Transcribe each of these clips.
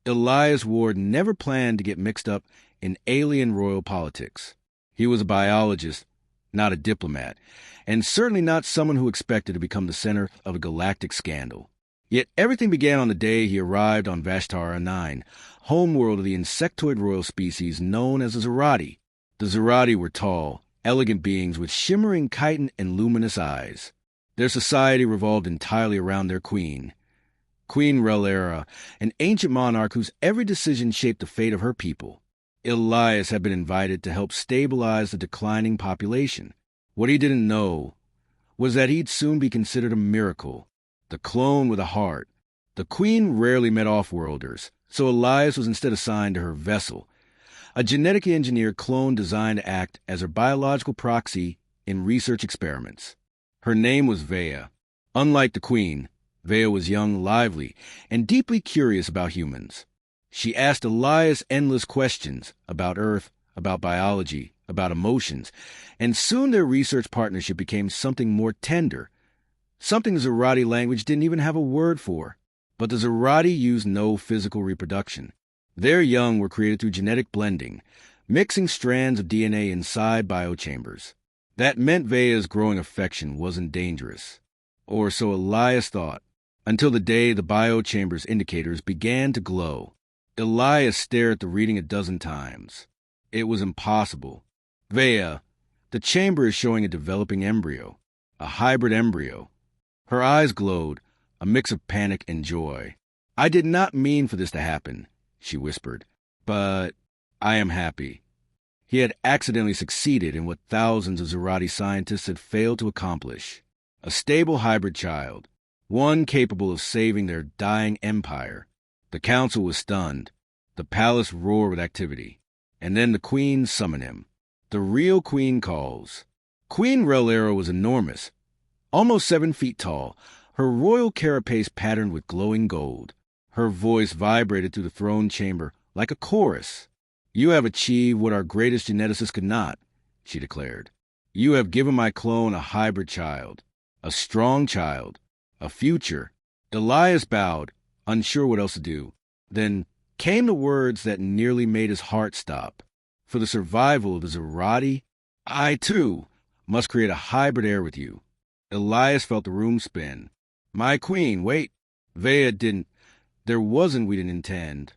Elias Ward never planned to get mixed up in alien royal politics. He was a biologist, not a diplomat, and certainly not someone who expected to become the center of a galactic scandal. Yet everything began on the day he arrived on Vashtara 9, homeworld of the insectoid royal species known as the Zerati. The Zerati were tall, elegant beings with shimmering chitin and luminous eyes. Their society revolved entirely around their queen, Queen Relera, an ancient monarch whose every decision shaped the fate of her people. Elias had been invited to help stabilize the declining population. What he didn't know was that he'd soon be considered a miracle, the clone with a heart. The queen rarely met off-worlders, so Elias was instead assigned to her vessel, a genetically engineered clone designed to act as her biological proxy in research experiments. Her name was Vea. Unlike the queen, Vea was young, lively, and deeply curious about humans. She asked Elias endless questions about Earth, about biology, about emotions, and soon their research partnership became something more tender, something the Zerati language didn't even have a word for. But the Zerati used no physical reproduction. Their young were created through genetic blending, mixing strands of DNA inside biochambers. That meant Vea's growing affection wasn't dangerous. Or so Elias thought, until the day the biochamber's indicators began to glow. Elias stared at the reading a dozen times. It was impossible. Vea, the chamber is showing a developing embryo, a hybrid embryo. Her eyes glowed, a mix of panic and joy. I did not mean for this to happen, she whispered, but I am happy. He had accidentally succeeded in what thousands of Zerati scientists had failed to accomplish. A stable hybrid child, one capable of saving their dying empire. The council was stunned. The palace roared with activity. And then the queen summoned him. The real queen calls. Queen Relera was enormous, almost 7 feet tall, her royal carapace patterned with glowing gold. Her voice vibrated through the throne chamber like a chorus. You have achieved what our greatest geneticist could not, she declared. You have given my clone a hybrid child, a strong child, a future. Elias bowed, unsure what else to do. Then came the words that nearly made his heart stop. For the survival of the Zerati, I, too, must create a hybrid heir with you. Elias felt the room spin. My queen, wait. Vea didn't. There wasn't we didn't intend.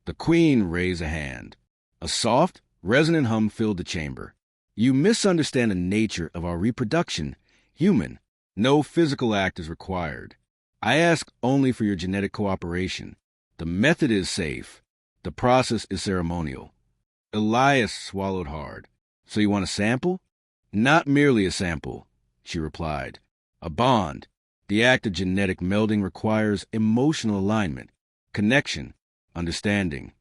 The queen raised a hand. A soft, resonant hum filled the chamber. You misunderstand the nature of our reproduction, human. No physical act is required. I ask only for your genetic cooperation. The method is safe. The process is ceremonial. Elias swallowed hard. So you want a sample? Not merely a sample, she replied. A bond. The act of genetic melding requires emotional alignment, connection, understanding.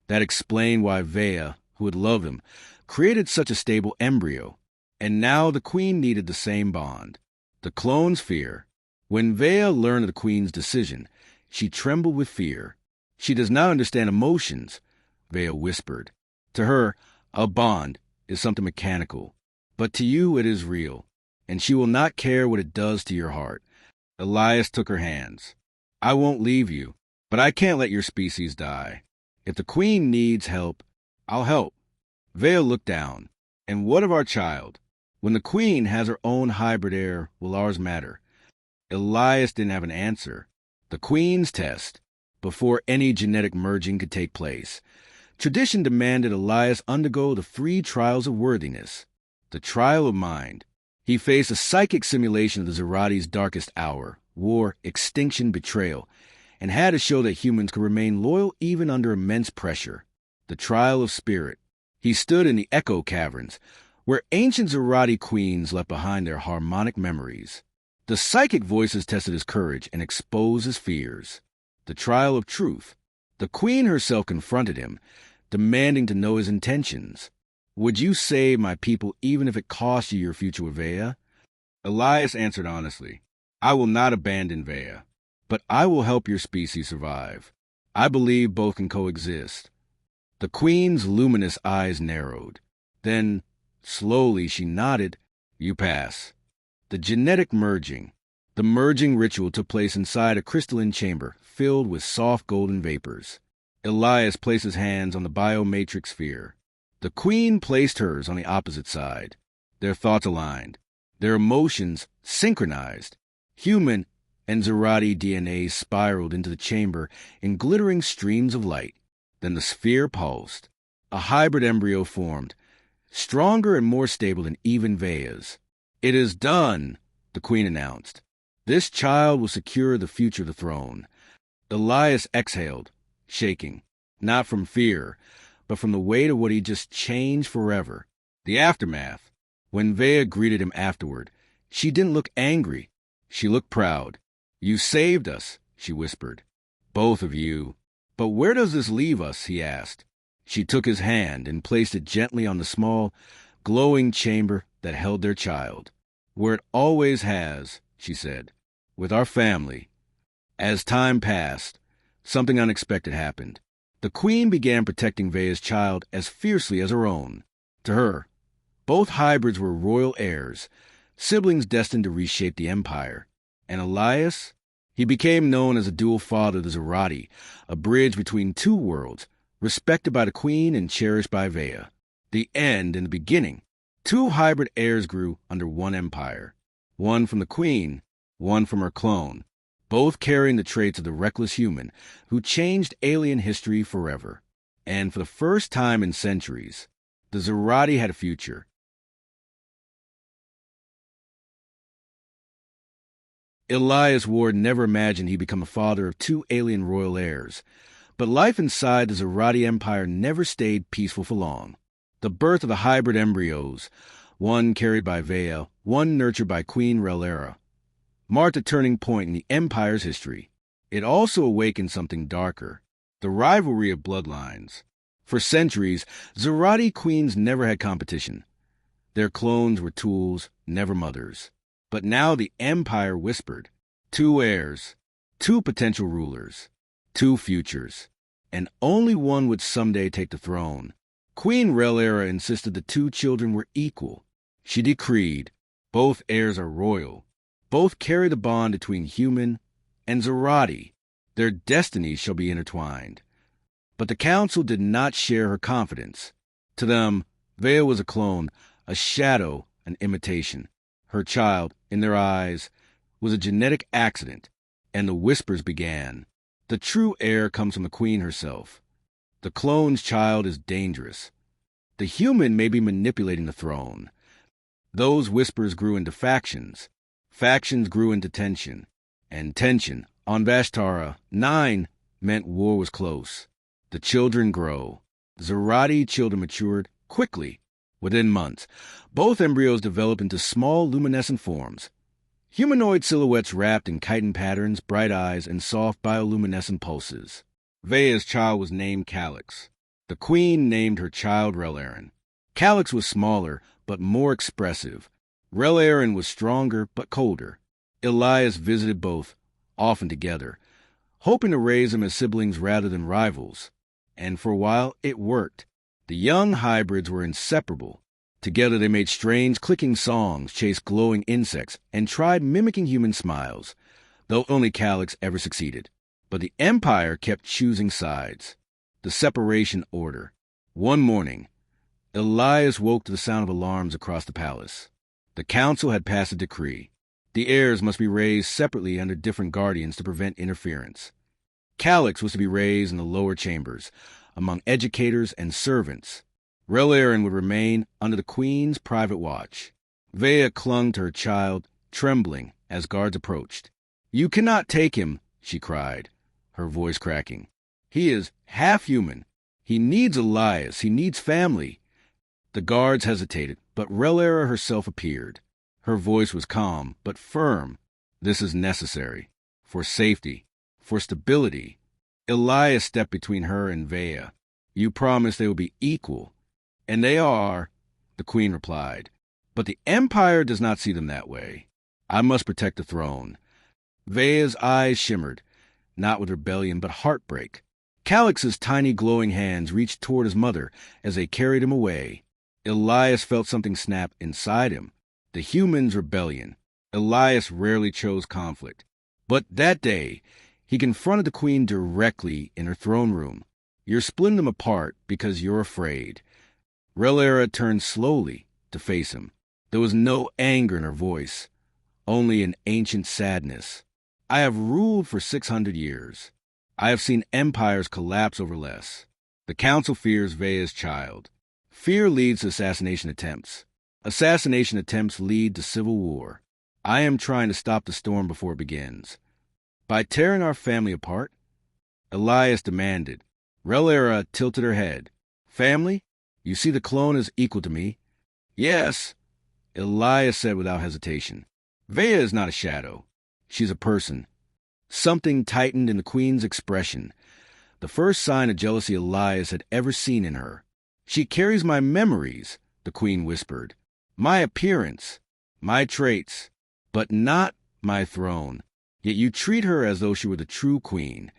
That explained why Vea, who would love him, created such a stable embryo. And now the queen needed the same bond. The clone's fear. When Vea learned of the queen's decision, she trembled with fear. She does not understand emotions, Vea whispered. To her, a bond is something mechanical. But to you it is real, and she will not care what it does to your heart. Elias took her hands. I won't leave you, but I can't let your species die. If the queen needs help, I'll help. Vea looked down. And what of our child? When the queen has her own hybrid heir, will ours matter? Elias didn't have an answer. The queen's test, before any genetic merging could take place. Tradition demanded Elias undergo the 3 trials of worthiness. The trial of mind. He faced a psychic simulation of the Zerati's darkest hour, war, extinction, betrayal, and had to show that humans could remain loyal even under immense pressure. The trial of spirit. He stood in the echo caverns, where ancient Zerati queens left behind their harmonic memories. The psychic voices tested his courage and exposed his fears. The trial of truth. The queen herself confronted him, demanding to know his intentions. Would you save my people even if it cost you your future with Vea? Elias answered honestly, I will not abandon Vea, but I will help your species survive. I believe both can coexist. The queen's luminous eyes narrowed. Then, slowly, she nodded. You pass. The genetic merging. The merging ritual took place inside a crystalline chamber filled with soft golden vapors. Elias placed his hands on the biomatrix sphere. The queen placed hers on the opposite side. Their thoughts aligned. Their emotions synchronized. Human and Zerati DNA spiraled into the chamber in glittering streams of light. Then the sphere pulsed. A hybrid embryo formed, stronger and more stable than even Vea's. "It is done," the queen announced. "This child will secure the future of the throne." Elias exhaled, shaking, not from fear, but from the weight of what he just changed forever. The aftermath. When Vea greeted him afterward, she didn't look angry. She looked proud. "You saved us," she whispered. "Both of you." "But where does this leave us?" he asked. She took his hand and placed it gently on the small, glowing chamber that held their child. "Where it always has," she said, "with our family." As time passed, something unexpected happened. The queen began protecting Vea's child as fiercely as her own. To her, both hybrids were royal heirs, siblings destined to reshape the empire. And Elias? He became known as a dual father of the Zerati, a bridge between two worlds, respected by the queen and cherished by Vea. The end and the beginning. Two hybrid heirs grew under one empire. One from the queen, one from her clone, both carrying the traits of the reckless human who changed alien history forever. And for the first time in centuries, the Zerati had a future. Elias Ward never imagined he'd become a father of two alien royal heirs, but life inside the Zerati Empire never stayed peaceful for long. The birth of the hybrid embryos, one carried by Vea, one nurtured by Queen Relera, marked a turning point in the Empire's history. It also awakened something darker, the rivalry of bloodlines. For centuries, Zerati queens never had competition. Their clones were tools, never mothers. But now the Empire whispered, two heirs, two potential rulers, two futures, and only one would someday take the throne. Queen Relera insisted the two children were equal. She decreed, both heirs are royal. Both carry the bond between human and Zerati. Their destinies shall be intertwined. But the council did not share her confidence. To them, Vea was a clone, a shadow, an imitation. Her child, in their eyes, was a genetic accident, and the whispers began. The true heir comes from the queen herself. The clone's child is dangerous. The human may be manipulating the throne. Those whispers grew into factions. Factions grew into tension. And tension, on Vashtara 9, meant war was close. The children grow. Zerati children matured quickly. Within months, both embryos developed into small luminescent forms. Humanoid silhouettes wrapped in chitin patterns, bright eyes, and soft bioluminescent pulses. Vea's child was named Calyx. The queen named her child Relaren. Calyx was smaller, but more expressive. Relaren was stronger, but colder. Elias visited both, often together, hoping to raise them as siblings rather than rivals. And for a while, it worked. The young hybrids were inseparable. Together they made strange clicking songs, chased glowing insects, and tried mimicking human smiles, though only Calyx ever succeeded. But the Empire kept choosing sides. The separation order. One morning, Elias woke to the sound of alarms across the palace. The council had passed a decree. The heirs must be raised separately under different guardians to prevent interference. Calyx was to be raised in the lower chambers, among educators and servants. Relaren would remain under the queen's private watch. Vea clung to her child, trembling as guards approached. "You cannot take him," she cried, her voice cracking. "He is half human. He needs Elias. He needs family." The guards hesitated, but Relera herself appeared. Her voice was calm, but firm. "This is necessary. For safety. For stability." Elias stepped between her and Vea. "You promised they would be equal." "And they are," the queen replied. "But the Empire does not see them that way. I must protect the throne." Vea's eyes shimmered, not with rebellion, but heartbreak. Calyx's tiny glowing hands reached toward his mother as they carried him away. Elias felt something snap inside him. The human's rebellion. Elias rarely chose conflict. But that day, he confronted the queen directly in her throne room. You're splitting them apart because you're afraid. Relera turned slowly to face him. There was no anger in her voice, only an ancient sadness. I have ruled for 600 years. I have seen empires collapse over less. The council fears Vea's child. Fear leads to assassination attempts. Assassination attempts lead to civil war. I am trying to stop the storm before it begins. By tearing our family apart? Elias demanded. Relera tilted her head. Family? You see the clone as equal to me? Yes, Elias said without hesitation. Vea is not a shadow. She's a person. Something tightened in the queen's expression, the first sign of jealousy Elias had ever seen in her. She carries my memories, the queen whispered. My appearance, my traits, but not my throne. Yet you treat her as though she were the true queen.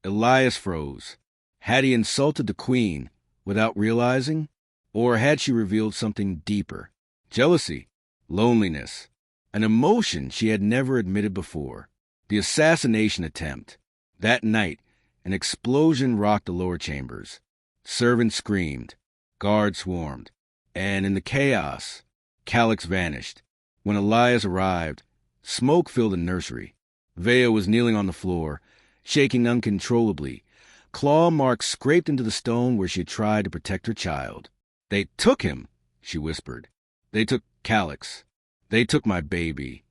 Elias froze. Had he insulted the queen without realizing? Or had she revealed something deeper? Jealousy, loneliness, an emotion she had never admitted before. The assassination attempt. That night, an explosion rocked the lower chambers. Servants screamed. Guards swarmed. And in the chaos, Calix vanished. When Elias arrived, smoke filled the nursery. Vea was kneeling on the floor, shaking uncontrollably. Claw marks scraped into the stone where she had tried to protect her child. They took him, she whispered. They took Calix. They took my baby.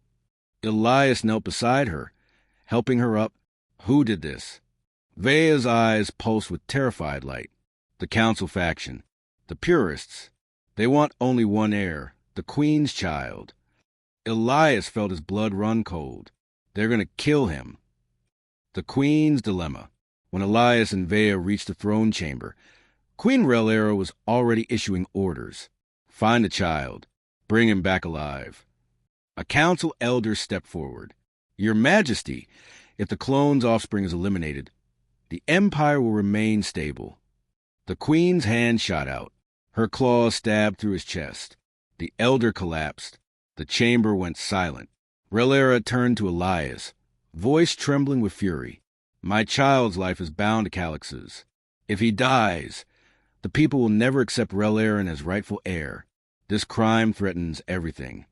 Elias knelt beside her, helping her up. Who did this? Vea's eyes pulsed with terrified light. The council faction. The purists. They want only one heir, the queen's child. Elias felt his blood run cold. They're going to kill him. The queen's dilemma. When Elias and Vea reached the throne chamber, Queen Relera was already issuing orders. Find the child. Bring him back alive. A council elder stepped forward. Your Majesty, if the clone's offspring is eliminated, the empire will remain stable. The queen's hand shot out. Her claws stabbed through his chest. The elder collapsed. The chamber went silent. Relera turned to Elias, voice trembling with fury. My child's life is bound to Calix's. If he dies, the people will never accept Relera as rightful heir. This crime threatens everything.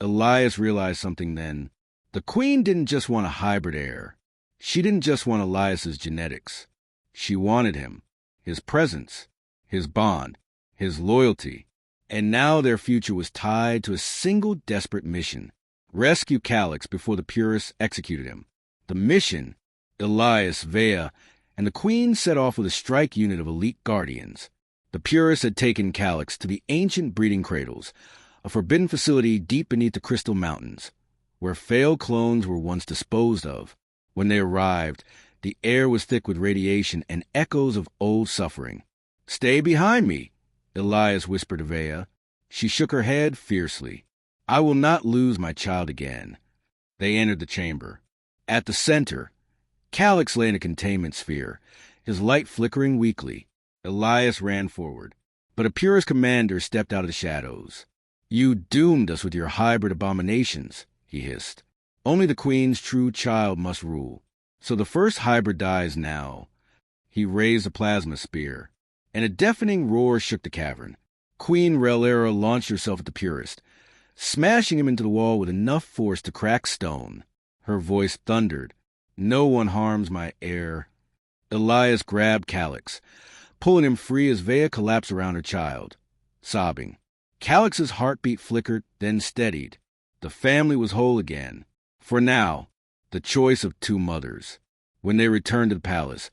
Elias realized something then. The queen didn't just want a hybrid heir. She didn't just want Elias's genetics. She wanted him, his presence, his bond, his loyalty. And now their future was tied to a single desperate mission. Rescue Calix before the purists executed him. The mission, Elias, Vea, and the queen set off with a strike unit of elite guardians. The purists had taken Calix to the ancient breeding cradles, a forbidden facility deep beneath the Crystal Mountains, where failed clones were once disposed of. When they arrived, the air was thick with radiation and echoes of old suffering. Stay behind me, Elias whispered to Vea. She shook her head fiercely. I will not lose my child again. They entered the chamber. At the center, Calix lay in a containment sphere, his light flickering weakly. Elias ran forward, but a purist commander stepped out of the shadows. You doomed us with your hybrid abominations, he hissed. Only the queen's true child must rule. So the first hybrid dies now. He raised a plasma spear, and a deafening roar shook the cavern. Queen Relera launched herself at the purist, smashing him into the wall with enough force to crack stone. Her voice thundered. No one harms my heir. Elias grabbed Calix, pulling him free as Vea collapsed around her child, sobbing. Calix's heartbeat flickered, then steadied. The family was whole again. For now, the choice of two mothers. When they returned to the palace,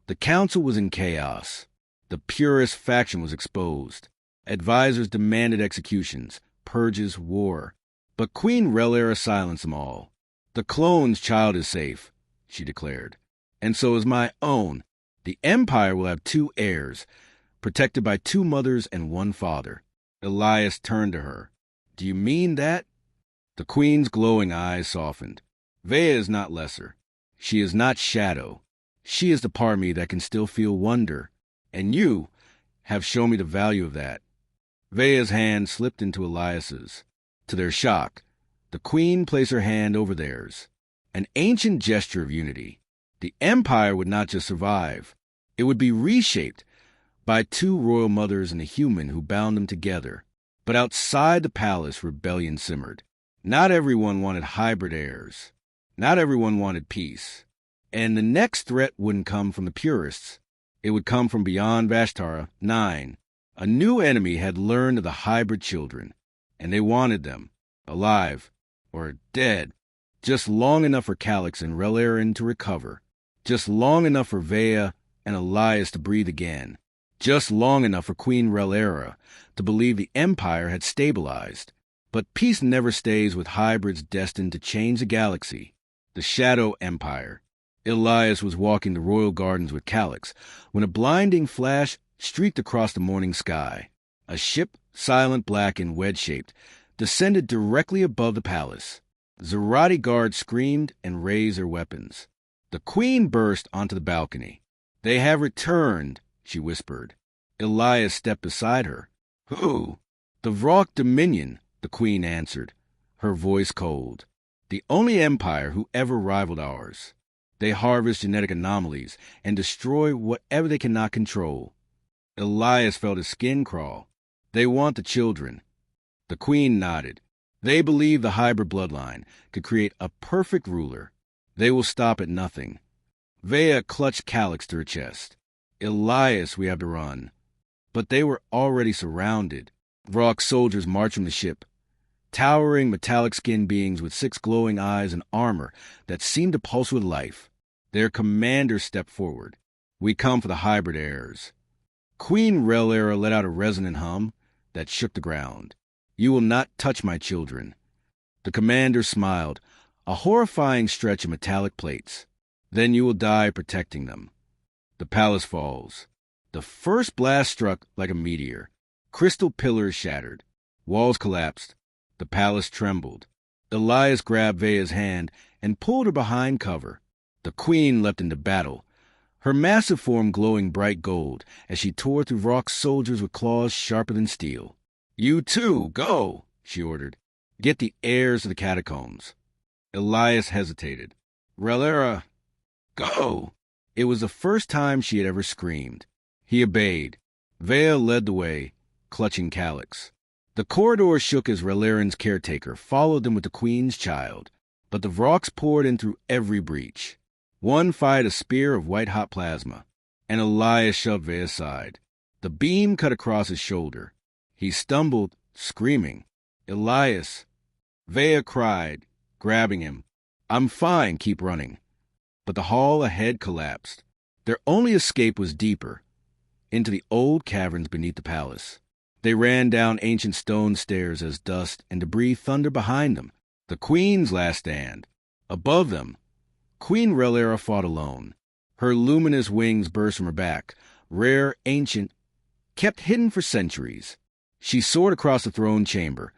the council was in chaos. The purist faction was exposed. Advisors demanded executions, purges, war. But Queen Relera silenced them all. The clone's child is safe, she declared. And so is my own. The empire will have two heirs, protected by two mothers and one father. Elias turned to her. Do you mean that? The queen's glowing eyes softened. Vea is not lesser. She is not shadow. She is the part of me that can still feel wonder. And you have shown me the value of that. Vea's hand slipped into Elias's. To their shock, the queen placed her hand over theirs. An ancient gesture of unity. The empire would not just survive. It would be reshaped by two royal mothers and a human who bound them together. But outside the palace, rebellion simmered. Not everyone wanted hybrid heirs. Not everyone wanted peace. And the next threat wouldn't come from the purists. It would come from beyond Vashtara 9. A new enemy had learned of the hybrid children, and they wanted them, alive or dead, just long enough for Calix and Relerin to recover, just long enough for Vea and Elias to breathe again, just long enough for Queen Relera to believe the Empire had stabilized. But peace never stays with hybrids destined to change the galaxy. The Shadow Empire. Elias was walking the royal gardens with Calix when a blinding flash streaked across the morning sky. A ship, silent, black, and wedge-shaped, descended directly above the palace. Zerati guards screamed and raised their weapons. The queen burst onto the balcony. "They have returned," she whispered. Elias stepped beside her. "Who?" "The Vrock Dominion," the queen answered, her voice cold. "The only empire who ever rivaled ours. They harvest genetic anomalies and destroy whatever they cannot control." Elias felt his skin crawl. "They want the children." The queen nodded. "They believe the hybrid bloodline could create a perfect ruler. They will stop at nothing." Vea clutched Calix to her chest. "Elias, we have to run." But they were already surrounded. Vrock soldiers marched from the ship. Towering metallic-skinned beings with 6 glowing eyes and armor that seemed to pulse with life. Their commander stepped forward. "We come for the hybrid heirs." Queen Relera let out a resonant hum that shook the ground. "You will not touch my children." The commander smiled, a horrifying stretch of metallic plates. "Then you will die protecting them." The palace falls. The first blast struck like a meteor. Crystal pillars shattered. Walls collapsed. The palace trembled. Elias grabbed Vea's hand and pulled her behind cover. The queen leapt into battle, her massive form glowing bright gold as she tore through Vrock's soldiers with claws sharper than steel. "You too, go," she ordered. "Get the heirs to the catacombs." Elias hesitated. "Relera, go." It was the first time she had ever screamed. He obeyed. Vea led the way, clutching Calix. The corridor shook as Relerin's caretaker followed them with the queen's child, but the Vrocks poured in through every breach. One fired a spear of white-hot plasma, and Elias shoved Vea aside. The beam cut across his shoulder. He stumbled, screaming. "Elias!" Vea cried, grabbing him. "I'm fine, keep running." But the hall ahead collapsed. Their only escape was deeper, into the old caverns beneath the palace. They ran down ancient stone stairs as dust and debris thundered behind them. The queen's last stand. Above them, Queen Relera fought alone. Her luminous wings burst from her back, rare, ancient, kept hidden for centuries. She soared across the throne chamber,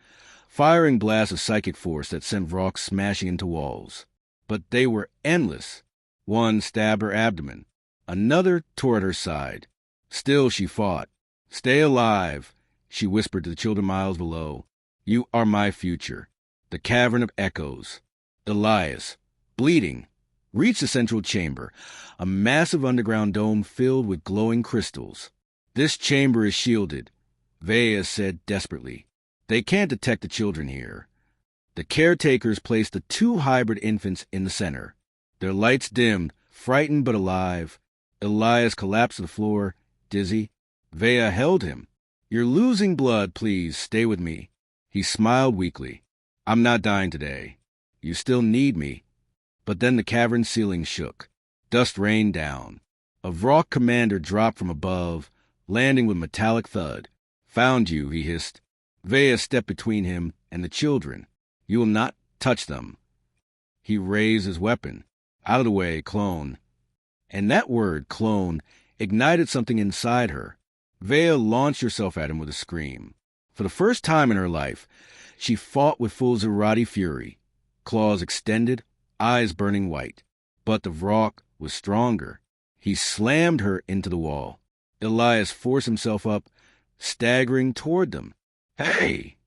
firing blasts of psychic force that sent Vrock smashing into walls. But they were endless. One stabbed her abdomen. Another tore at her side. Still she fought. "Stay alive," she whispered to the children miles below. "You are my future." The cavern of echoes. Elias, bleeding, reached the central chamber, a massive underground dome filled with glowing crystals. "This chamber is shielded," Vea said desperately. "They can't detect the children here." The caretakers placed the 2 hybrid infants in the center. Their lights dimmed, frightened but alive. Elias collapsed to the floor, dizzy. Vea held him. "You're losing blood, please, stay with me." He smiled weakly. "I'm not dying today. You still need me." But then the cavern ceiling shook. Dust rained down. A Vrock commander dropped from above, landing with metallic thud. "Found you," he hissed. Vea stepped between him and the children. "You will not touch them." He raised his weapon. "Out of the way, clone." And that word, clone, ignited something inside her. Vea launched herself at him with a scream. For the first time in her life, she fought with full Zerati fury, claws extended, eyes burning white. But the Vrock was stronger. He slammed her into the wall. Elias forced himself up, staggering toward them. "Hey!"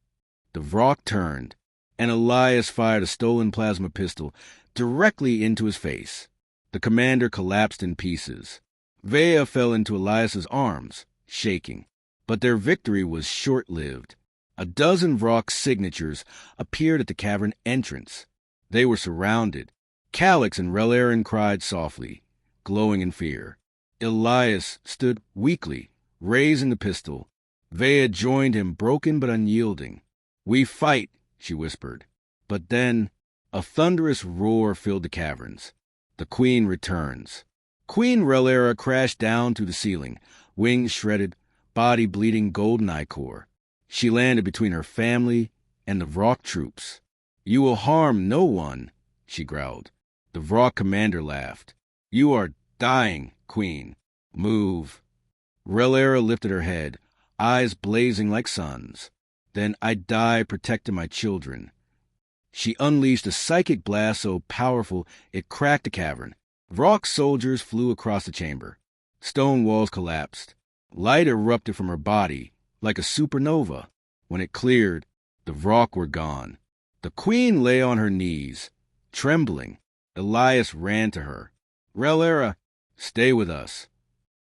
The Vrock turned, and Elias fired a stolen plasma pistol directly into his face. The commander collapsed in pieces. Vea fell into Elias's arms, shaking. But their victory was short-lived. A dozen Vrock signatures appeared at the cavern entrance. They were surrounded. Calix and Relaren cried softly, glowing in fear. Elias stood weakly, raising the pistol. Vea joined him, broken but unyielding. "We fight," she whispered. But then a thunderous roar filled the caverns. The queen returns. Queen Relera crashed down through the ceiling, wings shredded, body bleeding golden ichor. She landed between her family and the Vrock troops. "You will harm no one," she growled. The Vrock commander laughed. "You are dying, queen. Move." Relera lifted her head, eyes blazing like suns. "Then I die protecting my children." She unleashed a psychic blast so powerful it cracked the cavern. Vrock soldiers flew across the chamber. Stone walls collapsed. Light erupted from her body like a supernova. When it cleared, the Vrock were gone. The queen lay on her knees, trembling. Elias ran to her. "Relera, stay with us."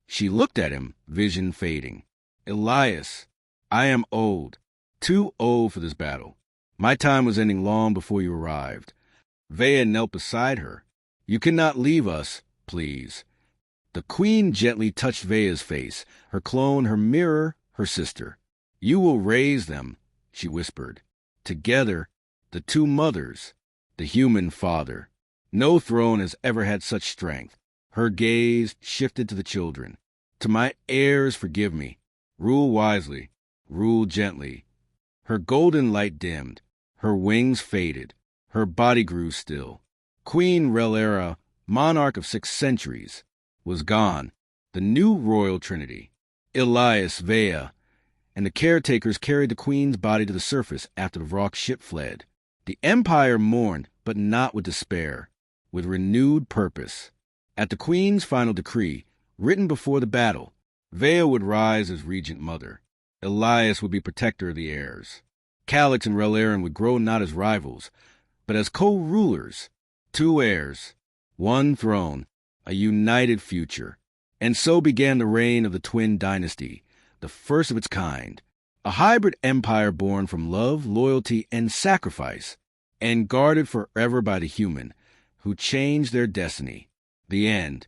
She looked at him, vision fading. "Elias, I am old, too old for this battle. My time was ending long before you arrived." Vea knelt beside her. "You cannot leave us, please." The queen gently touched Vea's face, her clone, her mirror, her sister. "You will raise them," she whispered. "Together, the two mothers, the human father. No throne has ever had such strength." Her gaze shifted to the children. "To my heirs, forgive me. Rule wisely, rule gently." Her golden light dimmed. Her wings faded. Her body grew still. Queen Relera, monarch of 6 centuries, was gone. The new royal trinity, Elias, Vea, and the caretakers carried the queen's body to the surface after the Vrock ship fled. The empire mourned, but not with despair, with renewed purpose. At the queen's final decree, written before the battle, Vea would rise as regent mother. Elias would be protector of the heirs. Calix and Relaren would grow not as rivals, but as co-rulers. 2 heirs, 1 throne, a united future. And so began the reign of the twin dynasty, the first of its kind, a hybrid empire born from love, loyalty, and sacrifice, and guarded forever by the human, who changed their destiny. The end.